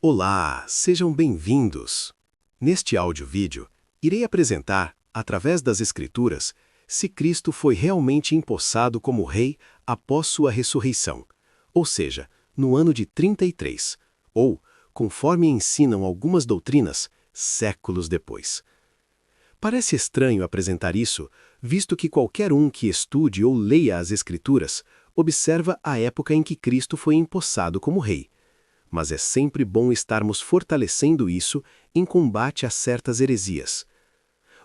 Olá, sejam bem-vindos! Neste áudio-vídeo, irei apresentar, através das Escrituras, se Cristo foi realmente empossado como rei após sua ressurreição, ou seja, no ano de 33, ou, conforme ensinam algumas doutrinas, séculos depois. Parece estranho apresentar isso, visto que qualquer um que estude ou leia as Escrituras observa a época em que Cristo foi empossado como rei. Mas é sempre bom estarmos fortalecendo isso em combate a certas heresias.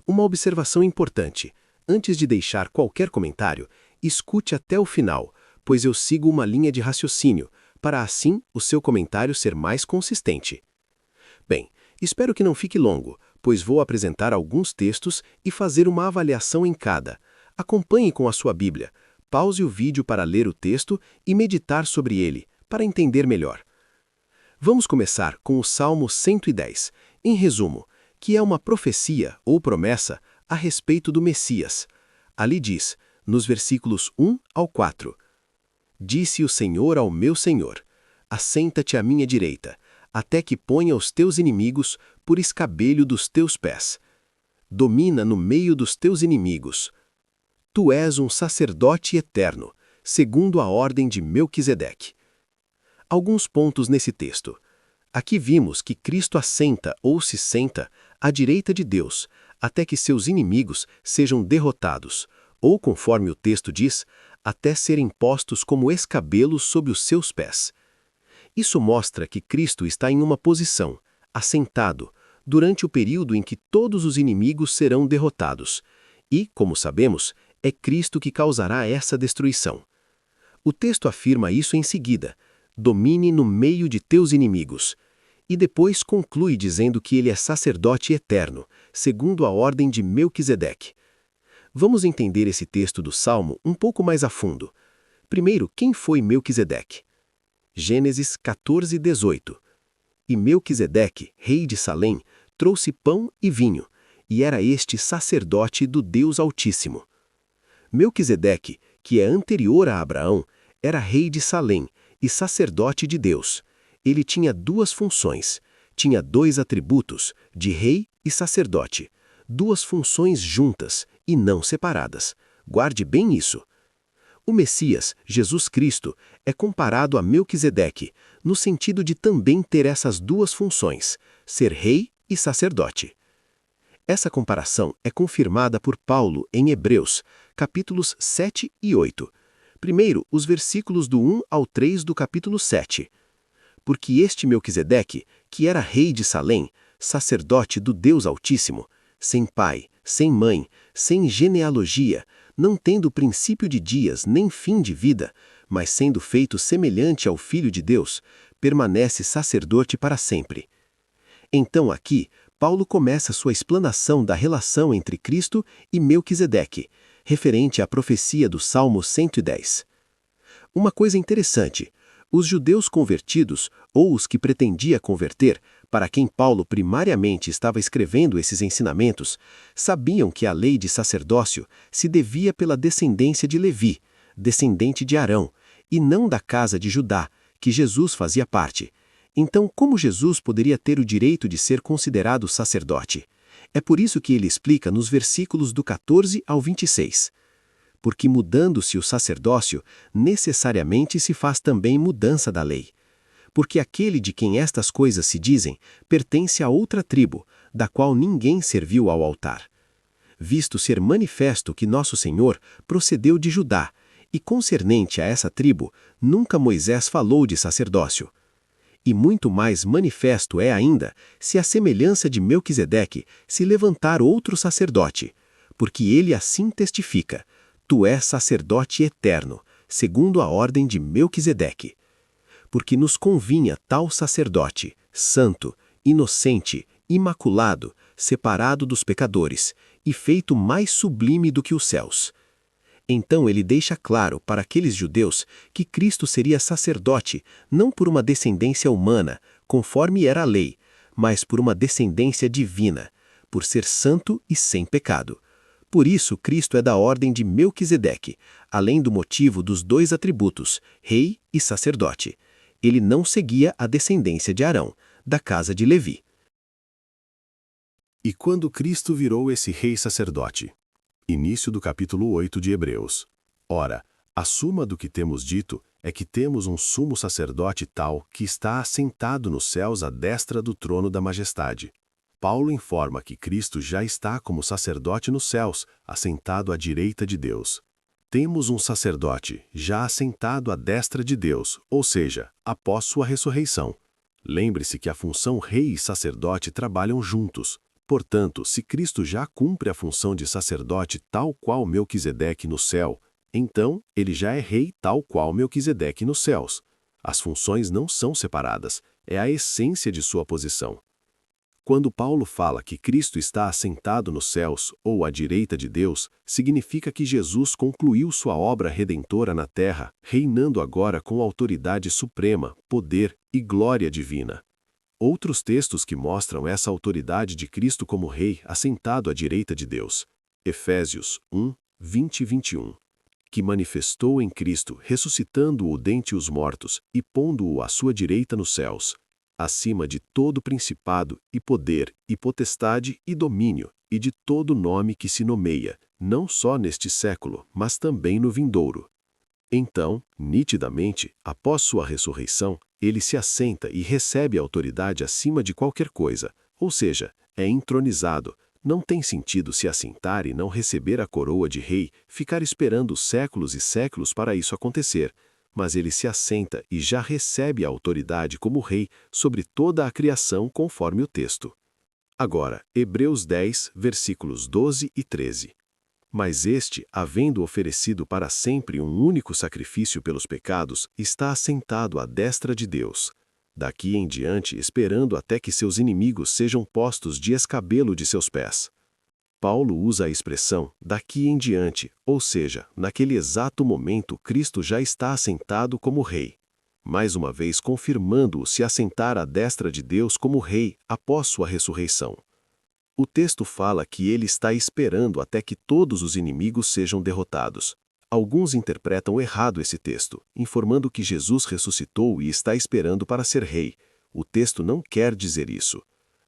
Uma observação importante: antes de deixar qualquer comentário, escute até o final, pois eu sigo uma linha de raciocínio, para assim o seu comentário ser mais consistente. Bem, espero que não fique longo, pois vou apresentar alguns textos e fazer uma avaliação em cada. Acompanhe com a sua Bíblia, pause o vídeo para ler o texto e meditar sobre ele, para entender melhor. Vamos começar com o Salmo 110, em resumo, que é uma profecia ou promessa a respeito do Messias. Ali diz, nos versículos 1 ao 4, Disse o Senhor ao meu Senhor, assenta-te à minha direita, até que ponha os teus inimigos por escabelho dos teus pés. Domina no meio dos teus inimigos. Tu és um sacerdote eterno, segundo a ordem de Melquisedeque. Alguns pontos nesse texto. Aqui vimos que Cristo assenta ou se senta à direita de Deus, até que seus inimigos sejam derrotados, ou, conforme o texto diz, até serem postos como escabelos sob os seus pés. Isso mostra que Cristo está em uma posição, assentado, durante o período em que todos os inimigos serão derrotados. E, como sabemos, é Cristo que causará essa destruição. O texto afirma isso em seguida, domine no meio de teus inimigos. E depois conclui dizendo que ele é sacerdote eterno, segundo a ordem de Melquisedeque. Vamos entender esse texto do Salmo um pouco mais a fundo. Primeiro, quem foi Melquisedeque? Gênesis 14, 18. E Melquisedeque, rei de Salém, trouxe pão e vinho, e era este sacerdote do Deus Altíssimo. Melquisedeque, que é anterior a Abraão, era rei de Salém e sacerdote de Deus. Ele tinha duas funções, tinha dois atributos, de rei e sacerdote, duas funções juntas e não separadas. Guarde bem isso. O Messias, Jesus Cristo, é comparado a Melquisedeque, no sentido de também ter essas duas funções, ser rei e sacerdote. Essa comparação é confirmada por Paulo em Hebreus, capítulos 7 e 8. Primeiro, os versículos do 1 ao 3 do capítulo 7. Porque este Melquisedeque, que era rei de Salém, sacerdote do Deus Altíssimo, sem pai, sem mãe, sem genealogia, não tendo princípio de dias nem fim de vida, mas sendo feito semelhante ao Filho de Deus, permanece sacerdote para sempre. Então aqui, Paulo começa sua explanação da relação entre Cristo e Melquisedeque, referente à profecia do Salmo 110. Uma coisa interessante, os judeus convertidos, ou os que pretendia converter, para quem Paulo primariamente estava escrevendo esses ensinamentos, sabiam que a lei de sacerdócio se devia pela descendência de Levi, descendente de Arão, e não da casa de Judá, que Jesus fazia parte. Então, como Jesus poderia ter o direito de ser considerado sacerdote? É por isso que ele explica nos versículos do 14 ao 26. Porque mudando-se o sacerdócio, necessariamente se faz também mudança da lei. Porque aquele de quem estas coisas se dizem, pertence a outra tribo, da qual ninguém serviu ao altar. Visto ser manifesto que nosso Senhor procedeu de Judá, e concernente a essa tribo, nunca Moisés falou de sacerdócio. E muito mais manifesto é ainda, se a semelhança de Melquisedeque se levantar outro sacerdote, porque ele assim testifica, tu és sacerdote eterno, segundo a ordem de Melquisedeque. Porque nos convinha tal sacerdote, santo, inocente, imaculado, separado dos pecadores, e feito mais sublime do que os céus. Então ele deixa claro para aqueles judeus que Cristo seria sacerdote não por uma descendência humana, conforme era a lei, mas por uma descendência divina, por ser santo e sem pecado. Por isso Cristo é da ordem de Melquisedeque, além do motivo dos dois atributos, rei e sacerdote. Ele não seguia a descendência de Arão, da casa de Levi. E quando Cristo virou esse rei sacerdote? Início do capítulo 8 de Hebreus. Ora, a suma do que temos dito é que temos um sumo sacerdote tal que está assentado nos céus à destra do trono da majestade. Paulo informa que Cristo já está como sacerdote nos céus, assentado à direita de Deus. Temos um sacerdote já assentado à destra de Deus, ou seja, após sua ressurreição. Lembre-se que a função rei e sacerdote trabalham juntos. Portanto, se Cristo já cumpre a função de sacerdote tal qual Melquisedeque no céu, então ele já é rei tal qual Melquisedeque nos céus. As funções não são separadas, é a essência de sua posição. Quando Paulo fala que Cristo está assentado nos céus ou à direita de Deus, significa que Jesus concluiu sua obra redentora na terra, reinando agora com autoridade suprema, poder e glória divina. Outros textos que mostram essa autoridade de Cristo como Rei assentado à direita de Deus. Efésios 1, 20 e 21. Que manifestou em Cristo, ressuscitando-o dentre os mortos e pondo-o à sua direita nos céus, acima de todo principado e poder e potestade e domínio, e de todo nome que se nomeia, não só neste século, mas também no vindouro. Então, nitidamente, após sua ressurreição, ele se assenta e recebe a autoridade acima de qualquer coisa, ou seja, é entronizado. Não tem sentido se assentar e não receber a coroa de rei, ficar esperando séculos e séculos para isso acontecer, mas ele se assenta e já recebe a autoridade como rei sobre toda a criação conforme o texto. Agora, Hebreus 10, versículos 12 e 13. Mas este, havendo oferecido para sempre um único sacrifício pelos pecados, está assentado à destra de Deus. Daqui em diante, esperando até que seus inimigos sejam postos de escabelo de seus pés. Paulo usa a expressão daqui em diante, ou seja, naquele exato momento Cristo já está assentado como rei. Mais uma vez confirmando-o se assentar à destra de Deus como rei após sua ressurreição. O texto fala que ele está esperando até que todos os inimigos sejam derrotados. Alguns interpretam errado esse texto, informando que Jesus ressuscitou e está esperando para ser rei. O texto não quer dizer isso.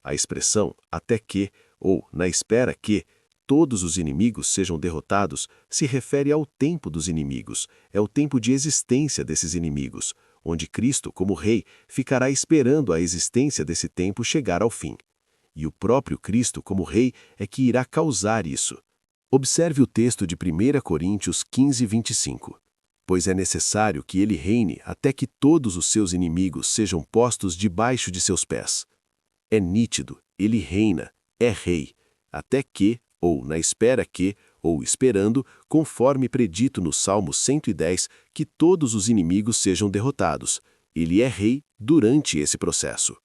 A expressão até que, ou na espera que, todos os inimigos sejam derrotados, se refere ao tempo dos inimigos, é o tempo de existência desses inimigos, onde Cristo, como rei, ficará esperando a existência desse tempo chegar ao fim. E o próprio Cristo, como rei, é que irá causar isso. Observe o texto de 1 Coríntios 15, 25. Pois é necessário que ele reine até que todos os seus inimigos sejam postos debaixo de seus pés. É nítido, ele reina, é rei, até que, ou na espera que, ou esperando, conforme predito no Salmo 110, que todos os inimigos sejam derrotados. Ele é rei durante esse processo.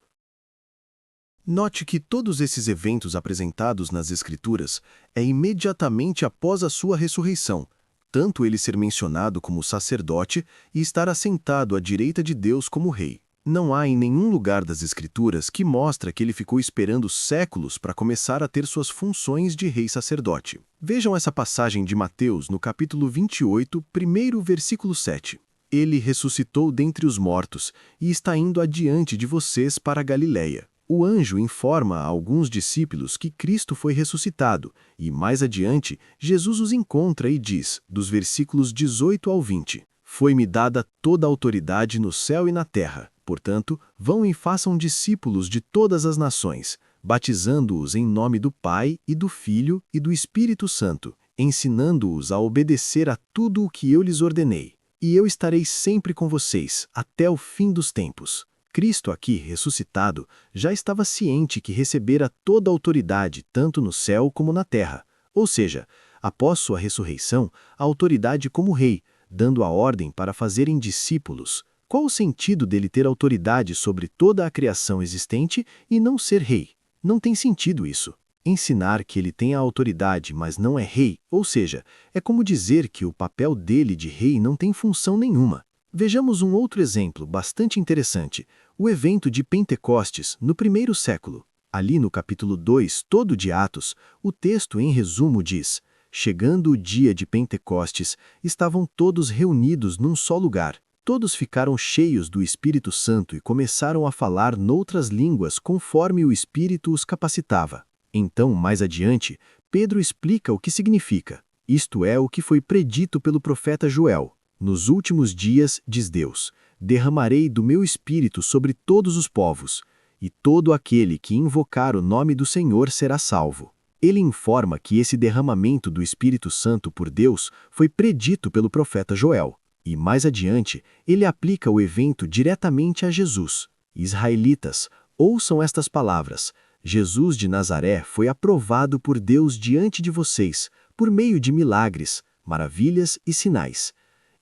Note que todos esses eventos apresentados nas Escrituras é imediatamente após a sua ressurreição, tanto ele ser mencionado como sacerdote e estar assentado à direita de Deus como rei. Não há em nenhum lugar das Escrituras que mostra que ele ficou esperando séculos para começar a ter suas funções de rei-sacerdote. Vejam essa passagem de Mateus no capítulo 28, primeiro versículo 7. Ele ressuscitou dentre os mortos e está indo adiante de vocês para a Galiléia. O anjo informa a alguns discípulos que Cristo foi ressuscitado, e mais adiante, Jesus os encontra e diz, dos versículos 18 ao 20, Foi-me dada toda a autoridade no céu e na terra. Portanto, vão e façam discípulos de todas as nações, batizando-os em nome do Pai e do Filho e do Espírito Santo, ensinando-os a obedecer a tudo o que eu lhes ordenei. E eu estarei sempre com vocês, até o fim dos tempos. Cristo aqui, ressuscitado, já estava ciente que recebera toda a autoridade, tanto no céu como na terra. Ou seja, após sua ressurreição, a autoridade como rei, dando a ordem para fazerem discípulos. Qual o sentido dele ter autoridade sobre toda a criação existente e não ser rei? Não tem sentido isso. Ensinar que ele tem a autoridade, mas não é rei, ou seja, é como dizer que o papel dele de rei não tem função nenhuma. Vejamos um outro exemplo bastante interessante, o evento de Pentecostes, no primeiro século. Ali no capítulo 2, todo de Atos, o texto em resumo diz, Chegando o dia de Pentecostes, estavam todos reunidos num só lugar. Todos ficaram cheios do Espírito Santo e começaram a falar noutras línguas conforme o Espírito os capacitava. Então, mais adiante, Pedro explica o que significa. Isto é o que foi predito pelo profeta Joel. Nos últimos dias, diz Deus, derramarei do meu Espírito sobre todos os povos, e todo aquele que invocar o nome do Senhor será salvo. Ele informa que esse derramamento do Espírito Santo por Deus foi predito pelo profeta Joel. E mais adiante, ele aplica o evento diretamente a Jesus. Israelitas, ouçam estas palavras. Jesus de Nazaré foi aprovado por Deus diante de vocês, por meio de milagres, maravilhas e sinais.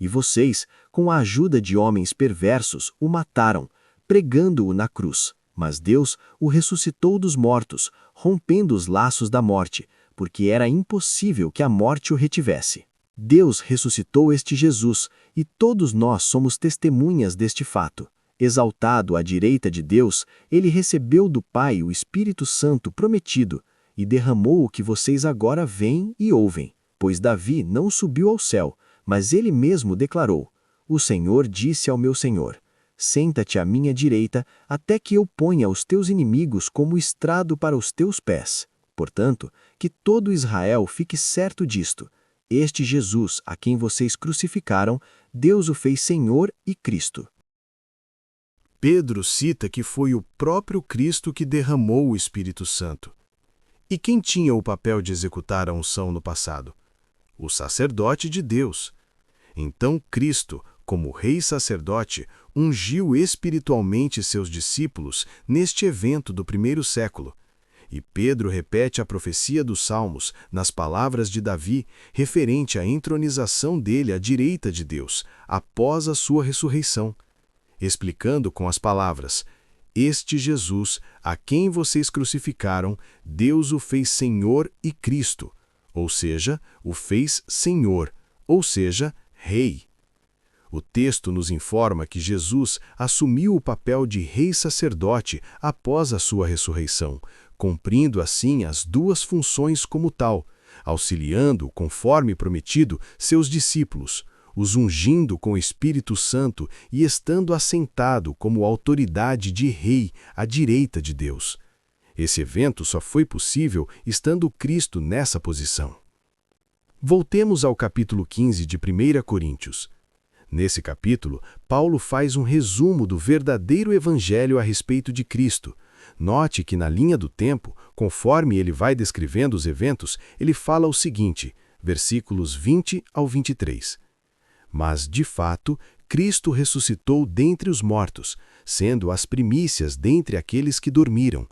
E vocês, com a ajuda de homens perversos, o mataram, pregando-o na cruz. Mas Deus o ressuscitou dos mortos, rompendo os laços da morte, porque era impossível que a morte o retivesse. Deus ressuscitou este Jesus, e todos nós somos testemunhas deste fato. Exaltado à direita de Deus, ele recebeu do Pai o Espírito Santo prometido, e derramou o que vocês agora veem e ouvem. Pois Davi não subiu ao céu, mas ele mesmo declarou: O Senhor disse ao meu Senhor: Senta-te à minha direita, até que eu ponha os teus inimigos como estrado para os teus pés. Portanto, que todo Israel fique certo disto: este Jesus, a quem vocês crucificaram, Deus o fez Senhor e Cristo. Pedro cita que foi o próprio Cristo que derramou o Espírito Santo. E quem tinha o papel de executar a unção no passado? O sacerdote de Deus. Então Cristo, como rei sacerdote, ungiu espiritualmente seus discípulos neste evento do primeiro século. E Pedro repete a profecia dos Salmos nas palavras de Davi, referente à entronização dele à direita de Deus, após a sua ressurreição, explicando com as palavras: Este Jesus, a quem vocês crucificaram, Deus o fez Senhor e Cristo, ou seja, o fez Senhor, ou seja, Rei. O texto nos informa que Jesus assumiu o papel de rei-sacerdote após a sua ressurreição, cumprindo assim as duas funções como tal, auxiliando, conforme prometido, seus discípulos, os ungindo com o Espírito Santo e estando assentado como autoridade de rei à direita de Deus. Esse evento só foi possível estando Cristo nessa posição. Voltemos ao capítulo 15 de 1 Coríntios. Nesse capítulo, Paulo faz um resumo do verdadeiro evangelho a respeito de Cristo. Note que na linha do tempo, conforme ele vai descrevendo os eventos, ele fala o seguinte, versículos 20 ao 23. Mas, de fato, Cristo ressuscitou dentre os mortos, sendo as primícias dentre aqueles que dormiram.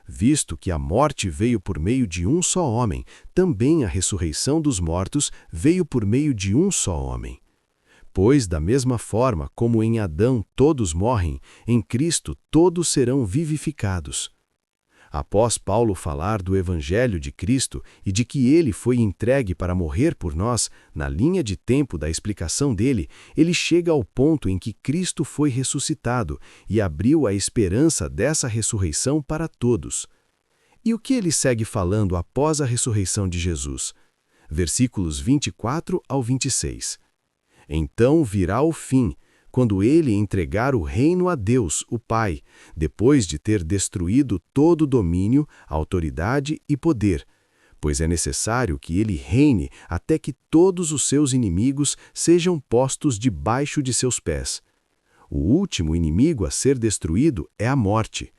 Visto que a morte veio por meio de um só homem, também a ressurreição dos mortos veio por meio de um só homem. Pois, da mesma forma como em Adão todos morrem, em Cristo todos serão vivificados. Após Paulo falar do Evangelho de Cristo e de que ele foi entregue para morrer por nós, na linha de tempo da explicação dele, ele chega ao ponto em que Cristo foi ressuscitado e abriu a esperança dessa ressurreição para todos. E o que ele segue falando após a ressurreição de Jesus? Versículos 24 ao 26. Então virá o fim, quando ele entregar o reino a Deus, o Pai, depois de ter destruído todo o domínio, autoridade e poder, pois é necessário que ele reine até que todos os seus inimigos sejam postos debaixo de seus pés. O último inimigo a ser destruído é a morte.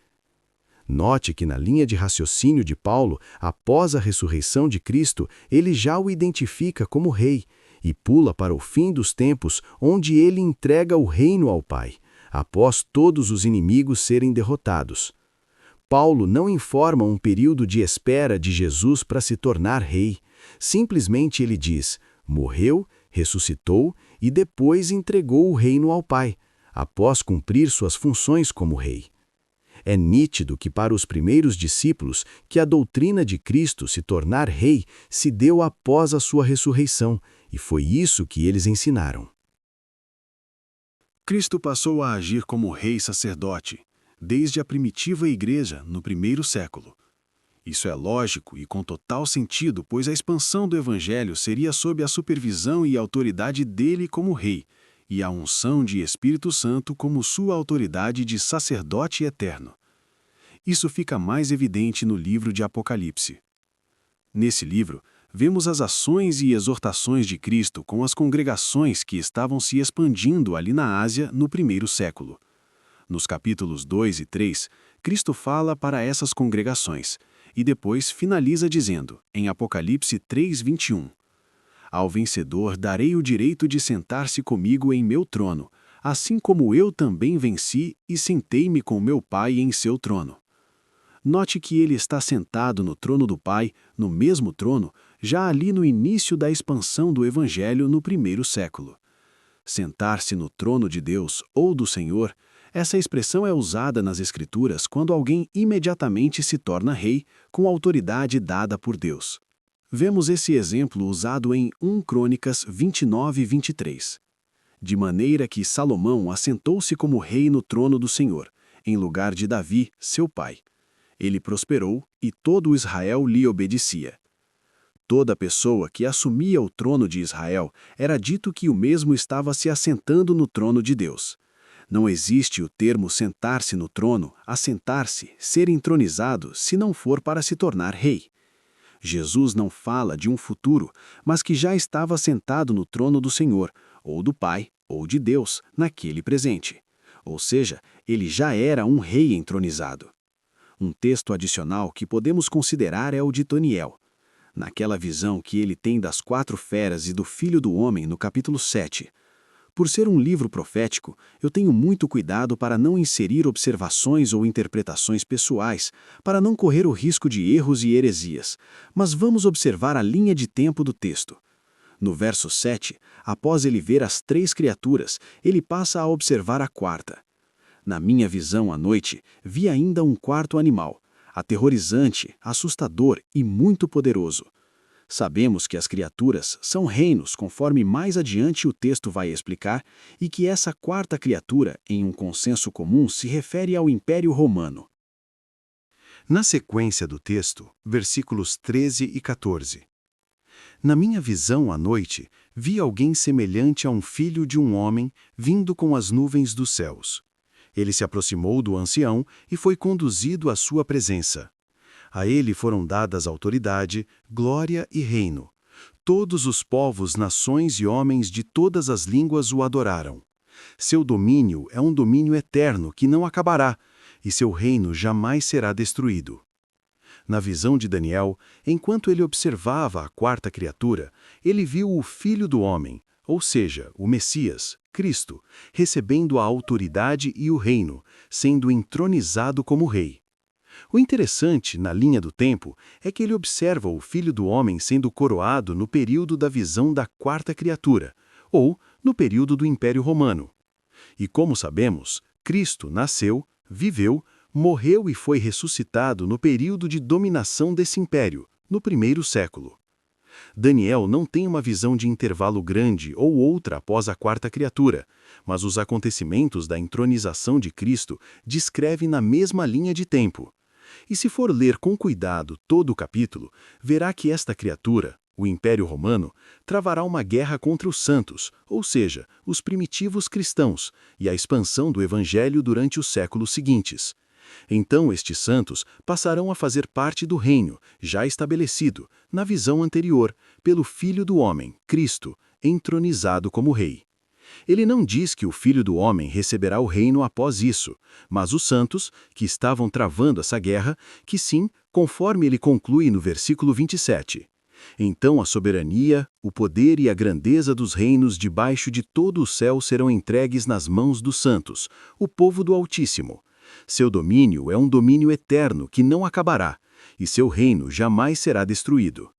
Note que na linha de raciocínio de Paulo, após a ressurreição de Cristo, ele já o identifica como rei, e pula para o fim dos tempos, onde ele entrega o reino ao Pai, após todos os inimigos serem derrotados. Paulo não informa um período de espera de Jesus para se tornar rei. Simplesmente ele diz: morreu, ressuscitou e depois entregou o reino ao Pai, após cumprir suas funções como rei. É nítido que para os primeiros discípulos que a doutrina de Cristo se tornar rei se deu após a sua ressurreição, e foi isso que eles ensinaram. Cristo passou a agir como rei-sacerdote, desde a primitiva igreja no primeiro século. Isso é lógico e com total sentido, pois a expansão do Evangelho seria sob a supervisão e autoridade dele como rei, e a unção de Espírito Santo como sua autoridade de sacerdote eterno. Isso fica mais evidente no livro de Apocalipse. Nesse livro, vemos as ações e exortações de Cristo com as congregações que estavam se expandindo ali na Ásia no primeiro século. Nos capítulos 2 e 3, Cristo fala para essas congregações, e depois finaliza dizendo, em Apocalipse 3:21, Ao vencedor darei o direito de sentar-se comigo em meu trono, assim como eu também venci e sentei-me com meu Pai em seu trono. Note que ele está sentado no trono do Pai, no mesmo trono, já ali no início da expansão do Evangelho no primeiro século. Sentar-se no trono de Deus ou do Senhor, essa expressão é usada nas Escrituras quando alguém imediatamente se torna rei com autoridade dada por Deus. Vemos esse exemplo usado em 1 Crônicas 29:23. De maneira que Salomão assentou-se como rei no trono do Senhor, em lugar de Davi, seu pai. Ele prosperou e todo Israel lhe obedecia. Toda pessoa que assumia o trono de Israel era dito que o mesmo estava se assentando no trono de Deus. Não existe o termo sentar-se no trono, assentar-se, ser entronizado, se não for para se tornar rei. Jesus não fala de um futuro, mas que já estava sentado no trono do Senhor, ou do Pai, ou de Deus, naquele presente. Ou seja, ele já era um rei entronizado. Um texto adicional que podemos considerar é o de Daniel. Naquela visão que ele tem das 4 feras e do Filho do Homem no capítulo 7. Por ser um livro profético, eu tenho muito cuidado para não inserir observações ou interpretações pessoais, para não correr o risco de erros e heresias, mas vamos observar a linha de tempo do texto. No verso 7, após ele ver as 3 criaturas, ele passa a observar a 4ª. Na minha visão à noite, vi ainda um 4º animal, aterrorizante, assustador e muito poderoso. Sabemos que as criaturas são reinos, conforme mais adiante o texto vai explicar, e que essa 4ª criatura, em um consenso comum, se refere ao Império Romano. Na sequência do texto, versículos 13 e 14. Na minha visão à noite, vi alguém semelhante a um filho de um homem vindo com as nuvens dos céus. Ele se aproximou do ancião e foi conduzido à sua presença. A ele foram dadas autoridade, glória e reino. Todos os povos, nações e homens de todas as línguas o adoraram. Seu domínio é um domínio eterno que não acabará, e seu reino jamais será destruído. Na visão de Daniel, enquanto ele observava a 4ª criatura, ele viu o Filho do Homem, ou seja, o Messias, Cristo, recebendo a autoridade e o reino, sendo entronizado como rei. O interessante, na linha do tempo, é que ele observa o Filho do Homem sendo coroado no período da visão da 4ª criatura, ou no período do Império Romano. E como sabemos, Cristo nasceu, viveu, morreu e foi ressuscitado no período de dominação desse império, no primeiro século. Daniel não tem uma visão de intervalo grande ou outra após a 4ª criatura, mas os acontecimentos da entronização de Cristo descrevem na mesma linha de tempo. E se for ler com cuidado todo o capítulo, verá que esta criatura, o Império Romano, travará uma guerra contra os santos, ou seja, os primitivos cristãos, e a expansão do Evangelho durante os séculos seguintes. Então estes santos passarão a fazer parte do reino, já estabelecido, na visão anterior, pelo Filho do Homem, Cristo, entronizado como Rei. Ele não diz que o Filho do Homem receberá o reino após isso, mas os santos, que estavam travando essa guerra, que sim, conforme ele conclui no versículo 27. Então a soberania, o poder e a grandeza dos reinos debaixo de todo o céu serão entregues nas mãos dos santos, o povo do Altíssimo. Seu domínio é um domínio eterno que não acabará, e seu reino jamais será destruído.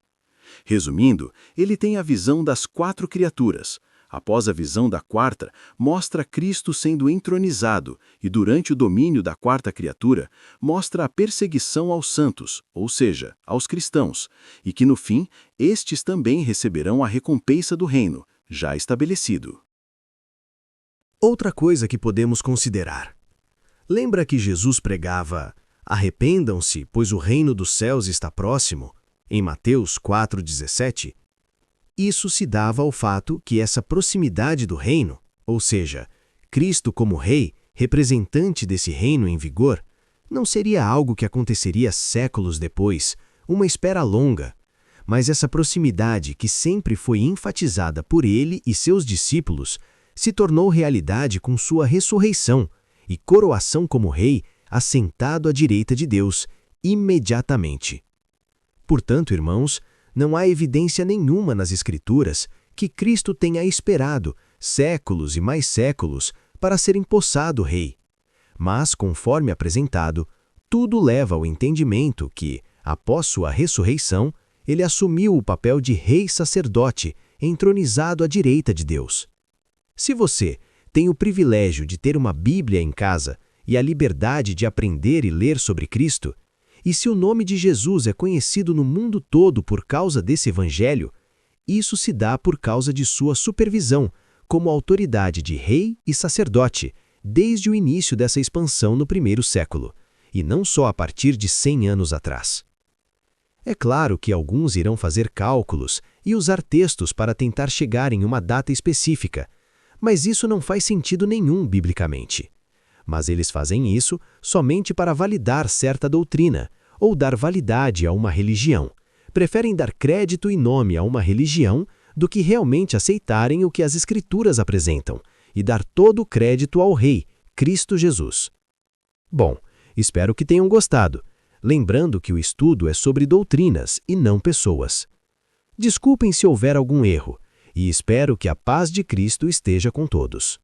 Resumindo, ele tem a visão das 4 criaturas. Após a visão da 4ª, mostra Cristo sendo entronizado e, durante o domínio da 4ª criatura, mostra a perseguição aos santos, ou seja, aos cristãos, e que, no fim, estes também receberão a recompensa do reino, já estabelecido. Outra coisa que podemos considerar. Lembra que Jesus pregava: "Arrependam-se, pois o reino dos céus está próximo", em Mateus 4,17? Isso se dava ao fato que essa proximidade do reino, ou seja, Cristo como rei, representante desse reino em vigor, não seria algo que aconteceria séculos depois, uma espera longa, mas essa proximidade que sempre foi enfatizada por ele e seus discípulos se tornou realidade com sua ressurreição e coroação como rei, assentado à direita de Deus, imediatamente. Portanto, irmãos, não há evidência nenhuma nas Escrituras que Cristo tenha esperado séculos e mais séculos para ser empossado rei. Mas, conforme apresentado, tudo leva ao entendimento que, após sua ressurreição, ele assumiu o papel de rei-sacerdote, entronizado à direita de Deus. Se você tem o privilégio de ter uma Bíblia em casa e a liberdade de aprender e ler sobre Cristo, e se o nome de Jesus é conhecido no mundo todo por causa desse evangelho, isso se dá por causa de sua supervisão como autoridade de rei e sacerdote desde o início dessa expansão no primeiro século, e não só a partir de 100 anos atrás. É claro que alguns irão fazer cálculos e usar textos para tentar chegar em uma data específica, mas isso não faz sentido nenhum biblicamente. Mas eles fazem isso somente para validar certa doutrina ou dar validade a uma religião. Preferem dar crédito e nome a uma religião do que realmente aceitarem o que as Escrituras apresentam e dar todo o crédito ao Rei, Cristo Jesus. Bom, espero que tenham gostado, lembrando que o estudo é sobre doutrinas e não pessoas. Desculpem se houver algum erro, e espero que a paz de Cristo esteja com todos.